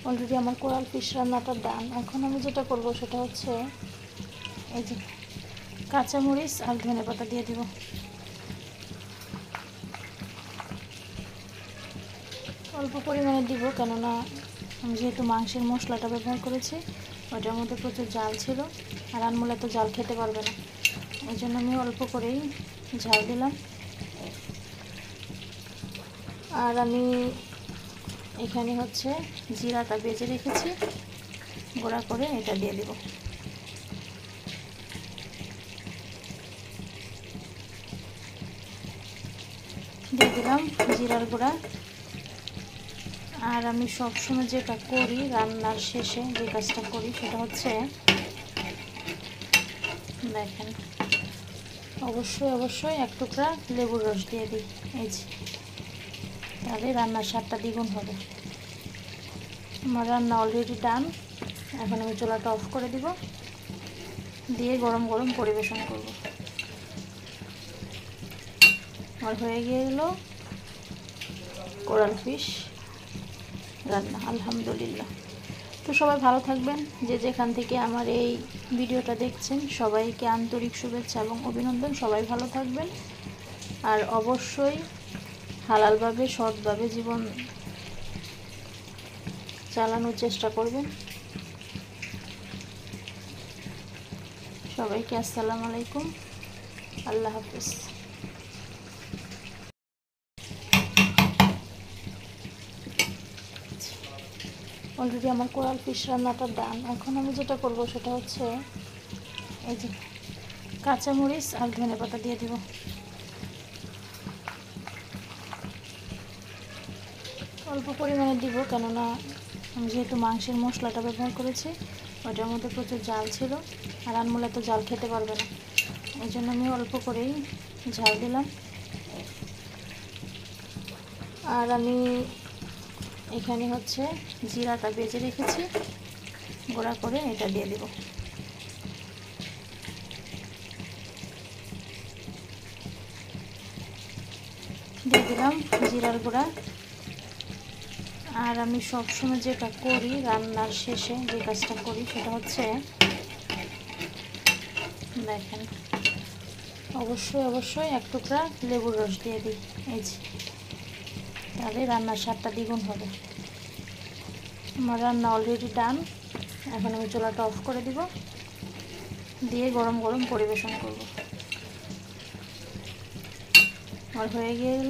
Already আমার coral fish রান্নাটা ডান। এখন আমি যেটা করব সেটা হচ্ছে এই যে কাঁচামরিচ আর ধনেপাতা দিয়ে দিব। অল্প পরিমাণে দিব, কেননা আমি যেহেতু মাংসের মশলাটা ব্যবহার করেছি ওটার মধ্যে প্রচুর জাল ছিল, আর আনমোল এত জাল খেতে পারবে না, এই জন্য আমি অল্প করেই ঝাল দিলাম। আর আমি এখানে হচ্ছে জিরাটা বেজে রেখেছি, গুঁড়া করে এটা দিয়ে দিব। দিয়ে দিলাম জিরার গুঁড়া। আর আমি সবসময় যেটা করি রান্নার শেষে যে কাজটা করি সেটা হচ্ছে দেখেন, অবশ্যই এক টুকরা লেবুর রস দিয়ে দিই, এই যে, তাহলে রান্নার স্বাদটা দ্বিগুণ হবে। আমার রান্না অলরেডি ডান। এখন আমি চুলাটা অফ করে দিব, দিয়ে গরম গরম পরিবেশন করব। আমার হয়ে গেল কোরাল ফিশ রান্না, আলহামদুলিল্লাহ। তো সবাই ভালো থাকবেন, যে যেখান থেকে আমার এই ভিডিওটা দেখছেন সবাইকে আন্তরিক শুভেচ্ছা এবং অভিনন্দন। সবাই ভালো থাকবেন, আর অবশ্যই হালালভাবে সৎভাবে জীবন চালানোর চেষ্টা করবেন। সবাইকে আসসালামু আলাইকুম, আল্লাহ হাফিজ। অলরেডি আমার কোরাল ফিশ রান্নাটা ডান। এখন আমি যেটা করব সেটা হচ্ছে এই যে কাঁচামরিচ আর ধনেপাতা দিয়ে দিব। অল্প পরিমাণে দিব, কেননা আমি যেহেতু মাংসের মশলাটা ব্যবহার করেছি ওটার মধ্যে প্রচুর জাল ছিল, আর আনমোল এত জাল খেতে পারবে না, এই জন্য আমি অল্প করেই ঝাল দিলাম। আর আমি এখানে হচ্ছে জিরাটা বেজে রেখেছি, গুঁড়া করে এটা দিয়ে দিব। দিয়ে দিলাম জিরার গুঁড়া। আর আমি সবসময় যেটা করি রান্নার শেষে যে কাজটা করি সেটা হচ্ছে দেখেন, অবশ্যই এক টুকরা লেবুর রস দিয়ে দিই, এই যে, তাহলে রান্নার স্বাদটা দ্বিগুণ হবে। আমার রান্না অলরেডি ডান। এখন আমি চুলাটা অফ করে দিব, দিয়ে গরম গরম পরিবেশন করব। আমার হয়ে গেল